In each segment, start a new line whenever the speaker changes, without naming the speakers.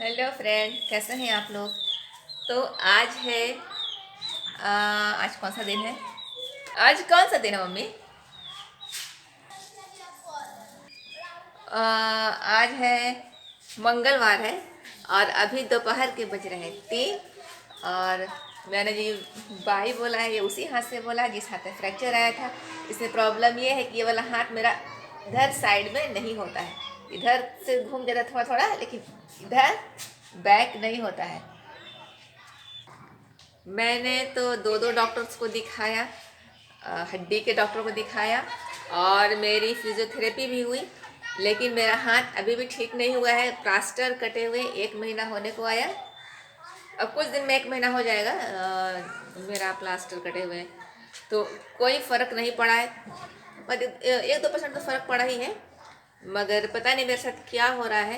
Hello friend, कैसे हैं आप लोग। तो आज है आज कौन सा दिन है। आज कौन सा दिन है मम्मी। आज है मंगलवार है। और अभी दोपहर के बज रहे हैं 3। और मैंने जी भाई बोला है, ये उसी हाथ से बोला जिस हाथ में फ्रैक्चर आया था। इसमें प्रॉब्लम ये है कि ये वाला हाथ मेरा इधर साइड में नहीं होता है। इधर से घूम जाता थोड़ा थोड़ा, लेकिन इधर बैक नहीं होता है। मैंने तो दो दो डॉक्टर्स को दिखाया। हड्डी के डॉक्टर को दिखाया और मेरी फिजियोथेरेपी भी हुई, लेकिन मेरा हाथ अभी भी ठीक नहीं हुआ है। प्लास्टर कटे हुए 1 महीना होने को आया। अब कुछ दिन में 1 महीना हो जाएगा मेरा प्लास्टर कटे हुए। तो कोई फ़र्क नहीं पड़ा है, पर 1-2% तो फ़र्क पड़ा ही है। मगर पता नहीं मेरे साथ क्या हो रहा है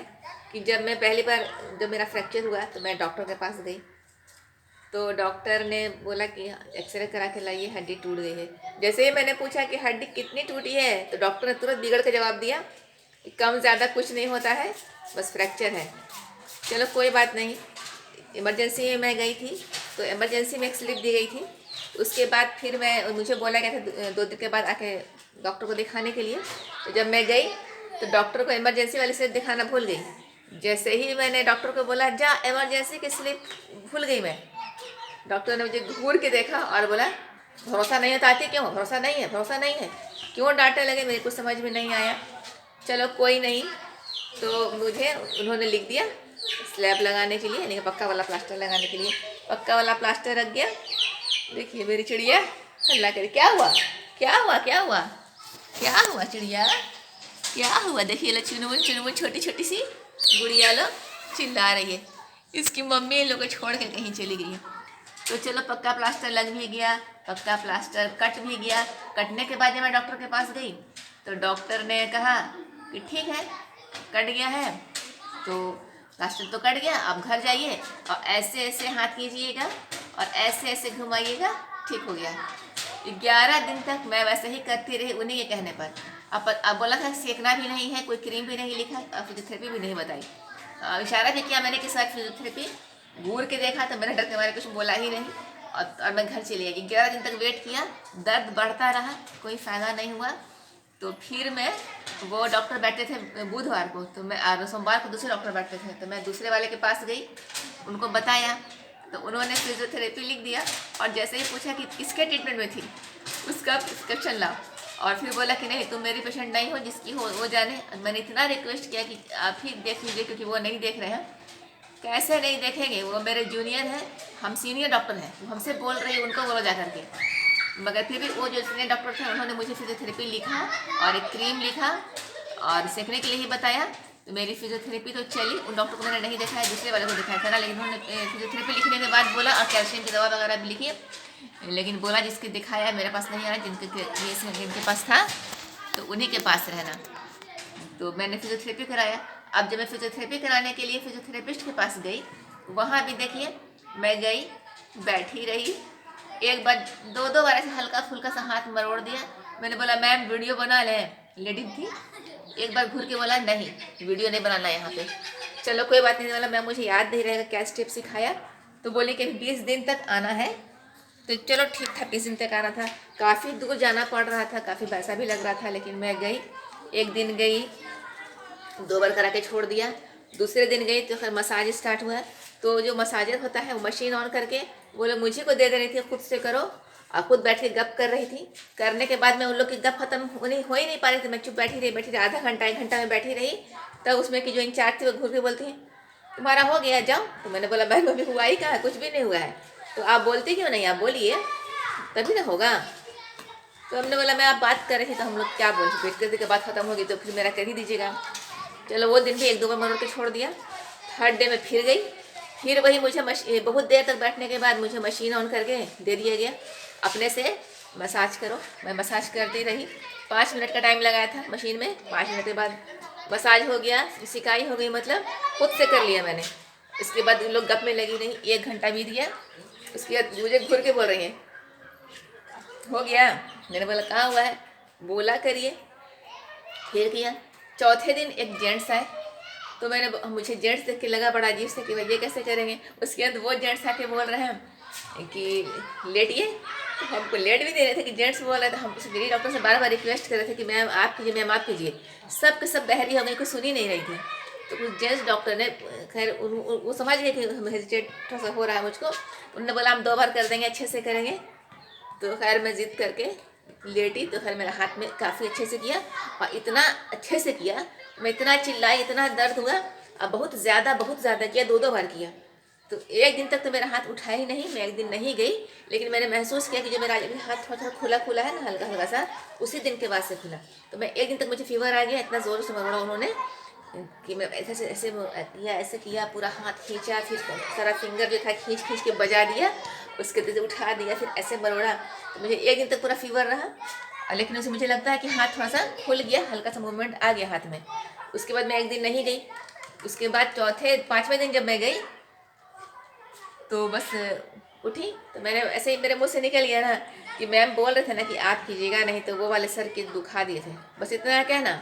कि जब मैं पहली बार जब मेरा फ्रैक्चर हुआ तो मैं डॉक्टर के पास गई, तो डॉक्टर ने बोला कि एक्सरे करा के लाइए, हड्डी टूट गई है। जैसे ही मैंने पूछा कि हड्डी कितनी टूटी है, तो डॉक्टर ने तुरंत बिगड़ के जवाब दिया कि कम ज़्यादा कुछ नहीं होता है, बस फ्रैक्चर है। चलो कोई बात नहीं। इमरजेंसी में मैं गई थी, तो इमरजेंसी में एक स्लिप दी गई थी। उसके बाद फिर मुझे बोला गया था 2 दिन के बाद आके डॉक्टर को दिखाने के लिए। तो जब मैं गई तो डॉक्टर को इमरजेंसी वाली स्लिप दिखाना भूल गई। जैसे ही मैंने डॉक्टर को बोला जा इमरजेंसी की स्लिप, भूल गई मैं। डॉक्टर ने मुझे घूर के देखा और बोला भरोसा नहीं होता आती, क्यों भरोसा नहीं है, भरोसा नहीं है, क्यों डांटने लगे। मेरे को समझ में नहीं आया। चलो कोई नहीं। तो मुझे उन्होंने लिख दिया स्लैब लगाने के लिए, यानी कि पक्का वाला प्लास्टर लगाने के लिए। पक्का वाला प्लास्टर रख गया। देखिए मेरी चिड़िया हल्ला करे, क्या हुआ क्या हुआ क्या हुआ क्या हुआ चिड़िया, क्या हुआ। देखिए लो चुनमुन चुनमुन छोटी छोटी सी गुड़िया लो चिल्ला रही है। इसकी मम्मी इन लोग को छोड़ के कहीं चली गई है। तो चलो पक्का प्लास्टर लग भी गया, पक्का प्लास्टर कट भी गया। कटने के बाद जब मैं डॉक्टर के पास गई तो डॉक्टर ने कहा कि ठीक है कट गया है, तो प्लास्टर तो कट गया, आप घर जाइए और ऐसे ऐसे हाथ कीजिएगा और ऐसे ऐसे घुमाइएगा, ठीक हो गया। 11 दिन तक मैं वैसे ही करती रही उन्हीं के कहने पर। अब बोला था सेकना भी नहीं है, कोई क्रीम भी नहीं लिखा, फिजियोथेरेपी भी नहीं बताई। इशारा भी किया मैंने कि शायद फिजियोथेरेपी। घूर के देखा तो मैंने डर के मारे कुछ बोला ही नहीं। और मैं घर चली गई। 11 दिन तक वेट किया, दर्द बढ़ता रहा, कोई फ़ायदा नहीं हुआ। तो फिर मैं वो डॉक्टर बैठे थे बुधवार को, तो मैं और सोमवार को दूसरे डॉक्टर बैठे थे, तो मैं दूसरे वाले के पास गई, उनको बताया। तो उन्होंने फिजियोथेरेपी लिख दिया और जैसे ही पूछा कि किसके ट्रीटमेंट में थी, उसका प्रिस्क्रिप्शन लाओ। और फिर बोला कि नहीं तुम मेरी पेशेंट नहीं हो, जिसकी हो वो जाने। मैंने इतना रिक्वेस्ट किया कि आप ही देख लीजिए, क्योंकि वो नहीं देख रहे हैं। कैसे नहीं देखेंगे, वो मेरे जूनियर हैं, हम सीनियर डॉक्टर हैं, वो हमसे बोल रही है, उनको बोलो जा करके। मगर फिर भी वो जो सीनियर डॉक्टर थे उन्होंने मुझे फिजियोथेरेपी लिखा और एक क्रीम लिखा और सीखने के लिए ही बताया। तो मेरी फिजियोथेरेपी तो चली। उन डॉक्टर को मैंने नहीं दिखाया, दूसरे वाले को दिखाया था ना, लेकिन उन्होंने फिजियोथेरेपी लिखने के बाद बोला और कैल्शियम की दवा वगैरह भी लिखी, लेकिन बोला जिसके दिखाया मेरे पास नहीं आया, जिनके पास था तो उन्हीं के पास रहना। तो मैंने फिजियोथेरेपी कराया। अब जब मैं फिजियोथेरेपी कराने के लिए फिजियोथेरेपिस्ट के पास गई, वहाँ भी देखिए मैं गई, बैठी रही, एक बार दो बार ऐसे हल्का फुल्का सा हाथ मरोड़ दिया। मैंने बोला मैम वीडियो बना लें, लेडी थी। एक बार घूर के बोला नहीं वीडियो नहीं बनाना यहाँ पे। चलो कोई बात नहीं, बोला मैम मुझे याद नहीं रहेगा क्या स्टेप सिखाया। तो बोले कि 20 दिन तक आना है। तो चलो ठीक था, 20 दिन तक आना था। काफ़ी दूर जाना पड़ रहा था, काफ़ी पैसा भी लग रहा था, लेकिन मैं गई। एक दिन गई, 2 बार करा के छोड़ दिया। दूसरे दिन गई तो फिर मसाज स्टार्ट हुआ। तो जो मसाजर होता है वो मशीन ऑन करके बोले मुझे को दे रही थी, खुद से करो। और खुद बैठ के गप कर रही थी। करने के बाद में उन लोग की गप खत्म हो ही नहीं पा रही थी। मैं चुप बैठी रही आधा घंटा 1 घंटा में बैठी रही। तब उसमें की जो इंचार्ज थी वो घूर के बोलती है तुम्हारा हो गया जाओ। तो मैंने बोला भाई अभी हुआ ही कहाँ, कुछ भी नहीं हुआ है। तो आप बोलते क्यों नहीं, आप बोलिए तभी ना होगा। तो हमने बोला मैं आप बात कर रही थी तो हम लोग क्या बोल, वेट करते कि बात खत्म होगी तो फिर मेरा कर ही दीजिएगा। चलो वो दिन भी 1-2 बार मरोड़ के छोड़ दिया। थर्ड डे में फिर गई। फिर वही मुझे बहुत देर तक बैठने के बाद मुझे मशीन ऑन करके दे दिया गया अपने से मसाज करो। मैं मसाज करती रही। 5 मिनट का टाइम लगाया था मशीन में। 5 मिनट के बाद मसाज हो गया, सिकाई हो गई, मतलब खुद से कर लिया मैंने। इसके बाद उन लोग गप में लगी नहीं, 1 घंटा बीत गया। उसके बाद मुझे घूर के बोल रही हैं हो गया। मैंने बोला कहाँ हुआ है, बोला करिए। फिर किया। चौथे दिन एक जेंट्स आए, तो मुझे जेंट्स देख के लगा बड़ा अजीब से कि भाई ये कैसे करेंगे। उसके बाद वो जेंट्स आके बोल रहे हैं कि लेटिए, तो हमको लेट भी दे रहे थे कि जेंट्स बोल रहे थे। हम मेरी डॉक्टर से बार बार रिक्वेस्ट कर रहे थे कि मैम आप कीजिए, मैम आप कीजिए। सब के सब बहरी हो गई, कोई सुन ही नहीं रही थी। तो कुछ जेंट्स डॉक्टर ने खैर वो समझ गए कि हेजिटेट थोड़ा सा हो रहा है मुझको। उन्होंने बोला हम 2 बार कर देंगे, अच्छे से करेंगे। तो खैर मैं ज़िद करके लेटी, तो खैर मेरा हाथ में काफ़ी अच्छे से किया, और इतना अच्छे से किया, मैं इतना चिल्लाई, इतना दर्द हुआ, और बहुत ज़्यादा किया, 2 बार किया। तो एक दिन तक तो मेरा हाथ उठा ही नहीं, मैं एक दिन नहीं गई, लेकिन मैंने महसूस किया कि जो मेरा अभी हाथ थोड़ा थोड़ा खुला है ना, हल्का हल्का सा, उसी दिन के बाद से खुला। तो मैं एक दिन तक मुझे फीवर आ गया, इतना ज़ोर से मरोड़ा उन्होंने कि मैं ऐसे किया, पूरा हाथ खींचा, फिर सारा फिंगर जो था खींच खींच के बजा दिया, उसके दिन उठा दिया, फिर ऐसे मरोड़ा। तो मुझे एक दिन तक पूरा फीवर रहा, लेकिन उसे मुझे लगता है कि हाथ थोड़ा सा खुल गया, हल्का सा मूवमेंट आ गया हाथ में। उसके बाद मैं एक दिन नहीं गई। उसके बाद 5वें दिन जब मैं गई तो बस उठी, तो मैंने ऐसे ही मेरे मुंह से निकल गया ना कि मैम बोल रहे थे ना कि आप कीजिएगा, नहीं तो वो वाले सर के दुखा दिए थे, बस इतना कहना।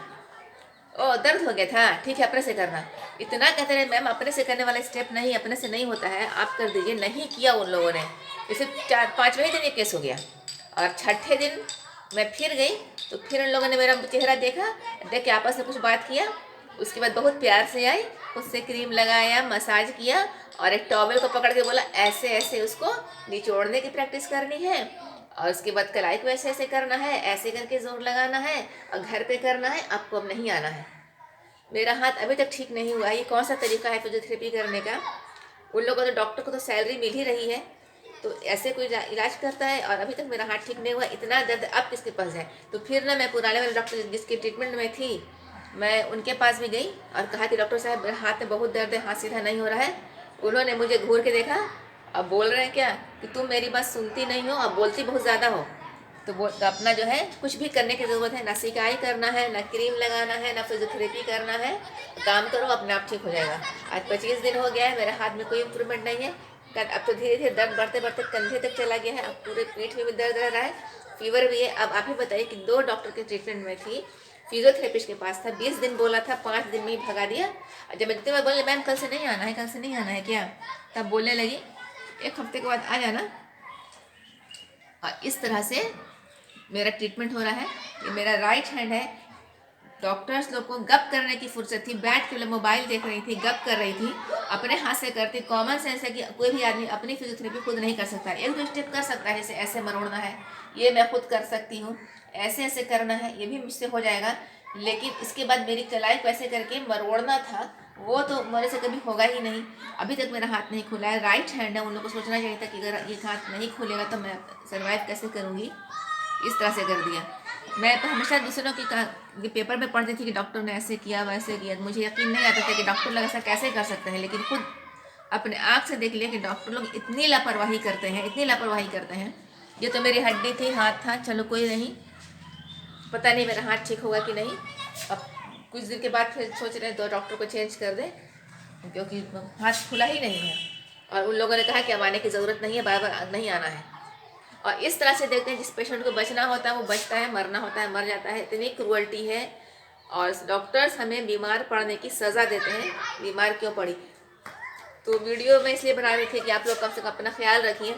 ओ दर्द हो गया था, ठीक है अपने से करना, इतना कहते रहे। मैम अपने से करने वाला स्टेप नहीं, अपने से नहीं होता है, आप कर दीजिए। नहीं किया उन लोगों ने। जैसे 5वें दिन ये केस हो गया, और 6ठे दिन मैं फिर गई, तो फिर उन लोगों ने मेरा चेहरा देखा, देख के आपस में कुछ बात किया। उसके बाद बहुत प्यार से आई, उससे क्रीम लगाया, मसाज किया, और एक टॉवल को पकड़ के बोला ऐसे ऐसे उसको निचोड़ने की प्रैक्टिस करनी है, और उसके बाद कलाई को ऐसे ऐसे करना है, ऐसे करके जोर लगाना है, और घर पे करना है, आपको अब नहीं आना है। मेरा हाथ अभी तक ठीक नहीं हुआ। ये कौन सा तरीका है फिजियोथेरेपी करने का? उन लोगों को तो डॉक्टर को तो सैलरी मिल ही रही है, तो ऐसे कोई इलाज करता है, और अभी तक मेरा हाथ ठीक नहीं हुआ। इतना दर्द अब किसके पास जाए? तो फिर ना मैं पुराने वाले डॉक्टर जिसके ट्रीटमेंट में थी, मैं उनके पास भी गई और कहा कि डॉक्टर साहब मेरे हाथ में बहुत दर्द है, हाथ सीधा नहीं हो रहा है। उन्होंने मुझे घूर के देखा, अब बोल रहे हैं क्या कि तुम मेरी बात सुनती नहीं हो, अब बोलती बहुत ज़्यादा हो। तो अपना जो है कुछ भी करने की ज़रूरत है, ना सिकाई करना है, ना क्रीम लगाना है, ना फिजियोथेरेपी करना है। काम करो, अपने आप ठीक हो जाएगा। आज 25 दिन हो गया है, मेरे हाथ में कोई इम्प्रूवमेंट नहीं है। अब तो धीरे धीरे दर्द बढ़ते बढ़ते कंधे तक चला गया है, अब पूरे पीठ में भी दर्द रह रहा है, फीवर भी है। अब आप ही बताइए कि 2 डॉक्टर के ट्रीटमेंट में थी, फिजियोथेरेपिस्ट के पास था, 20 दिन बोला था, 5 दिन में ही भगा दिया। जब मैं जितने बार बोले मैम कल से नहीं आना है, कल से नहीं आना है क्या, तब बोलने लगी 1 हफ्ते के बाद आ जाना। और इस तरह से मेरा ट्रीटमेंट हो रहा है। ये मेरा राइट हैंड है। डॉक्टर्स लोग को गप करने की फुर्सत थी, बैठ के मोबाइल देख रही थी, गप कर रही थी, अपने हाथ से करती। कॉमन सेंस है कि कोई भी आदमी अपनी फिजियोथेरेपी खुद नहीं कर सकता। 1-2 स्टेप कर सकता है, जैसे ऐसे मरोड़ना है, ये मैं खुद कर सकती हूँ, ऐसे ऐसे करना है, ये भी मुझसे हो जाएगा। लेकिन इसके बाद मेरी कलाई को ऐसे करके मरोड़ना था, वो तो मेरे से कभी होगा ही नहीं। अभी तक मेरा हाथ नहीं खुला है, राइट हैंड है। उन लोगों को सोचना चाहिए था कि अगर ये हाथ नहीं खुलेगा तो मैं सर्वाइव कैसे करूँगी। इस तरह से कर दिया। मैं तो हमेशा दूसरों की पेपर में पढ़ती थी कि डॉक्टर ने ऐसे किया वैसे किया, मुझे यकीन नहीं आता था कि डॉक्टर लोग ऐसा कैसे कर सकते हैं। लेकिन खुद अपने आँख से देख लिया कि डॉक्टर लोग इतनी लापरवाही करते हैं, इतनी लापरवाही करते हैं। ये तो मेरी हड्डी थी, हाथ था, चलो कोई नहीं, पता नहीं मेरा हाथ ठीक होगा कि नहीं। अब कुछ दिन के बाद फिर सोच रहे हैं 2 डॉक्टर को चेंज कर दें, क्योंकि हाथ खुला ही नहीं है। और उन लोगों ने कहा कि अब आने की ज़रूरत नहीं है, बार बार नहीं आना है। और इस तरह से देखते हैं जिस पेशेंट को बचना होता है वो बचता है, मरना होता है मर जाता है। इतनी क्रूअल्टी है। और डॉक्टर्स हमें बीमार पड़ने की सज़ा देते हैं, बीमार क्यों पड़ी। तो वीडियो में इसलिए बना रही थी कि आप लोग कम से कम अपना ख्याल रखिए।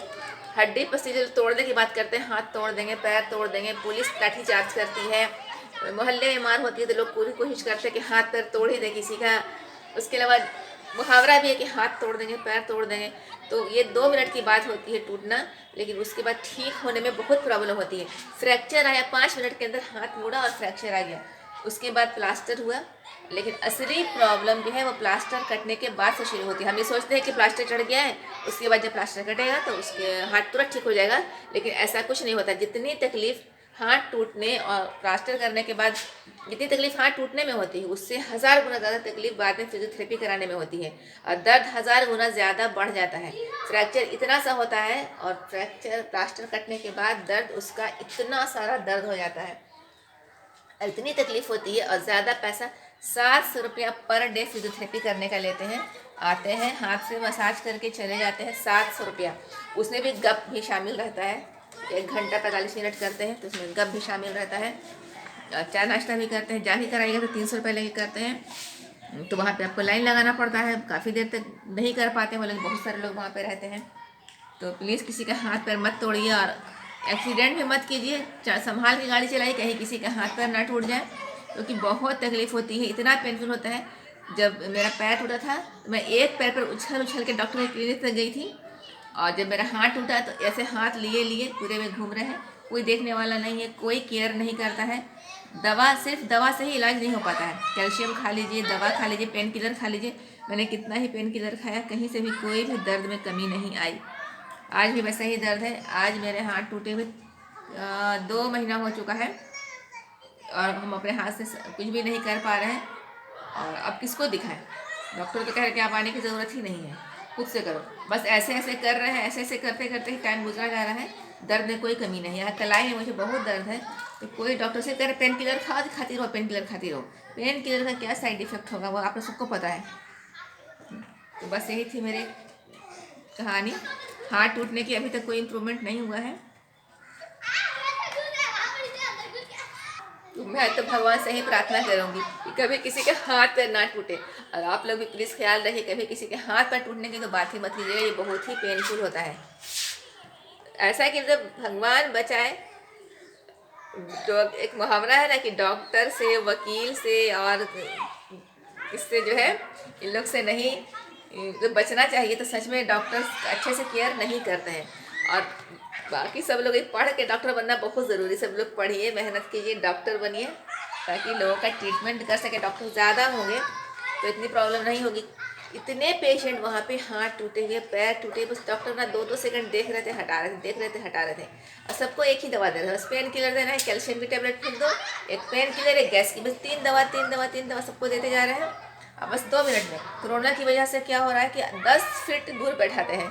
हड्डी पसली जो तोड़ने की बात करते हैं, हाथ तोड़ देंगे, पैर तोड़ देंगे, पुलिस लाठी चार्ज करती है, मोहल्ले में मार होती है तो लोग पूरी कोशिश करते हैं कि हाथ पैर तोड़ ही दे किसी का। उसके अलावा मुहावरा भी है कि हाथ तोड़ देंगे, पैर तोड़ देंगे। तो ये 2 मिनट की बात होती है टूटना, लेकिन उसके बाद ठीक होने में बहुत प्रॉब्लम होती है। फ्रैक्चर आया, 5 मिनट के अंदर हाथ मुड़ा और फ्रैक्चर आ गया, उसके बाद प्लास्टर हुआ। लेकिन असली प्रॉब्लम जो है वो प्लास्टर कटने के बाद से शुरू होती है। हम ये सोचते हैं कि प्लास्टर चढ़ गया है, उसके बाद जब प्लास्टर कटेगा तो उसके हाथ तुरंत ठीक हो जाएगा, लेकिन ऐसा कुछ नहीं होता। जितनी तकलीफ हाथ टूटने और प्लास्टर करने के बाद, जितनी तकलीफ हाथ टूटने में होती है, उससे 1000 गुना ज़्यादा तकलीफ बाद में फिजियोथेरेपी कराने में होती है, और दर्द 1000 गुना ज़्यादा बढ़ जाता है। फ्रैक्चर इतना सा होता है, और फ्रैक्चर प्लास्टर कटने के बाद दर्द उसका इतना सारा दर्द हो जाता है, इतनी तकलीफ होती है। और ज़्यादा पैसा 700 रुपया पर डे फिजियोथेरेपी करने का लेते हैं। आते हैं, हाथ से मसाज करके चले जाते हैं, 700 रुपया। उसमें भी गप भी शामिल रहता है। 1 घंटा 45 मिनट करते हैं तो उसमें गप भी शामिल रहता है। चाय नाश्ता भी करते हैं। जा ही कराइएगा तो 300 रुपये लेके करते हैं। तो वहाँ पे आपको लाइन लगाना पड़ता है, काफ़ी देर तक नहीं कर पाते वो लोग, बहुत सारे लोग वहाँ पे रहते हैं। तो प्लीज़ किसी का हाथ पैर मत तोड़िए और एक्सीडेंट भी मत कीजिए, संभाल के गाड़ी चलाइए, कहीं किसी का हाथ पैर ना टूट जाए, क्योंकि बहुत तकलीफ़ होती है, इतना पेनफुल होता है। जब मेरा पैर टूटा था तो मैं एक पैर पर उछल उछल के डॉक्टर के क्लिनिक तक गई थी, और जब मेरा हाथ टूटा तो ऐसे हाथ लिए लिए पूरे में घूम रहे हैं, कोई देखने वाला नहीं है, कोई केयर नहीं करता है। दवा, सिर्फ दवा से ही इलाज नहीं हो पाता है, कैल्शियम खा लीजिए, दवा खा लीजिए, पेन किलर खा लीजिए। मैंने कितना ही पेन किलर खाया, कहीं से भी कोई भी दर्द में कमी नहीं आई। आज भी वैसा ही दर्द है। आज मेरे हाथ टूटे हुए 2 महीना हो चुका है, और हम अपने हाथ से कुछ भी नहीं कर पा रहे हैं। और अब किसको दिखाएं? डॉक्टर तो कह रहे कि आप आने की ज़रूरत ही नहीं है, खुद से करो। बस ऐसे ऐसे कर रहे हैं, ऐसे ऐसे करते करते ही टाइम गुजरा जा रहा है, दर्द में कोई कमी नहीं है। कलाई में मुझे बहुत दर्द है, तो कोई डॉक्टर से कह रहे पेन किलर खाती रहो, पेन किलर खाती रहो। पेन किलर का क्या साइड इफेक्ट होगा वो आप लोग सबको पता है। तो बस यही थी मेरी कहानी। हाथ टूटने की अभी तक कोई इम्प्रूवमेंट नहीं हुआ है। तो मैं तो भगवान से ही प्रार्थना करूंगी कि कभी किसी के हाथ पैर ना टूटे, और आप लोग भी प्लीज़ ख्याल रखिए, कभी किसी के हाथ पैर टूटने की तो बात ही मत कीजिएगा, ये बहुत ही पेनफुल होता है। ऐसा है कि जब भगवान बचाए, तो एक मुहावरा है ना कि डॉक्टर से, वकील से और इससे जो है, इन लोग से नहीं तो बचना चाहिए। तो सच में डॉक्टर अच्छे से केयर नहीं करते हैं। और बाकी सब लोग पढ़ के डॉक्टर बनना बहुत ज़रूरी, सब लोग पढ़िए, मेहनत कीजिए, डॉक्टर बनिए, ताकि लोगों का ट्रीटमेंट कर सके। डॉक्टर ज़्यादा होंगे तो इतनी प्रॉब्लम नहीं होगी। इतने पेशेंट वहाँ पे हाथ टूटे हुए, पैर टूटे, बस डॉक्टर ना 2-2 सेकंड देख रहे थे, हटा रहे थे, देख रहे थे, हटा रहे थे। और सबको एक ही दवा दे रहे हैं, बस पेन किलर देना है, कैल्शियम की टेबलेट फेंक दो, एक पेन किलर, एक गैस की, बस 3 दवा सबको देते जा रहे हैं। अब बस 2 मिनट में कोरोना की वजह से क्या हो रहा है कि 10 फीट दूर बैठाते हैं।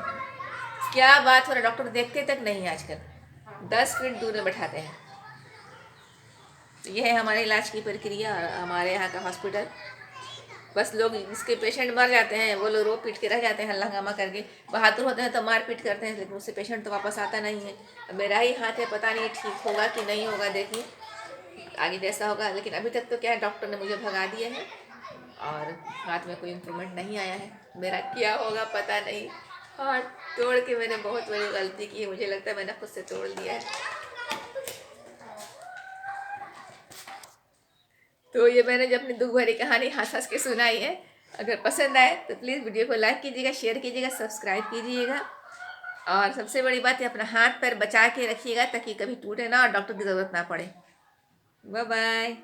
क्या बात हो रहा है, डॉक्टर देखते तक नहीं है आजकल, 10 फीट दूर में बैठाते हैं। तो यह है हमारे इलाज की प्रक्रिया, हमारे यहाँ का हॉस्पिटल। बस लोग इसके पेशेंट मर जाते हैं, वो लोग रो पीट के रह जाते हैं, हल्ला हंगामा करके। बहादुर होते हैं तो मार पीट करते हैं, लेकिन उससे पेशेंट तो वापस आता नहीं है। अब मेरा ही हाथ है, पता नहीं ठीक होगा कि नहीं होगा, देखिए आगे जैसा होगा। लेकिन अभी तक तो क्या है, डॉक्टर ने मुझे भगा दिया है और हाथ में कोई इम्प्रूवमेंट नहीं आया है। मेरा क्या होगा पता नहीं। हाथ तोड़ के मैंने बहुत बड़ी गलती की है, मुझे लगता है मैंने खुद से तोड़ दिया है। तो ये मैंने जो अपनी दुख भरी कहानी हंस हंस के सुनाई है। अगर पसंद आए तो प्लीज़ वीडियो को लाइक कीजिएगा, शेयर कीजिएगा, सब्सक्राइब कीजिएगा। और सबसे बड़ी बात है, अपना हाथ पैर बचा के रखिएगा ताकि कभी टूटे ना और डॉक्टर की ज़रूरत ना पड़े। Bye bye.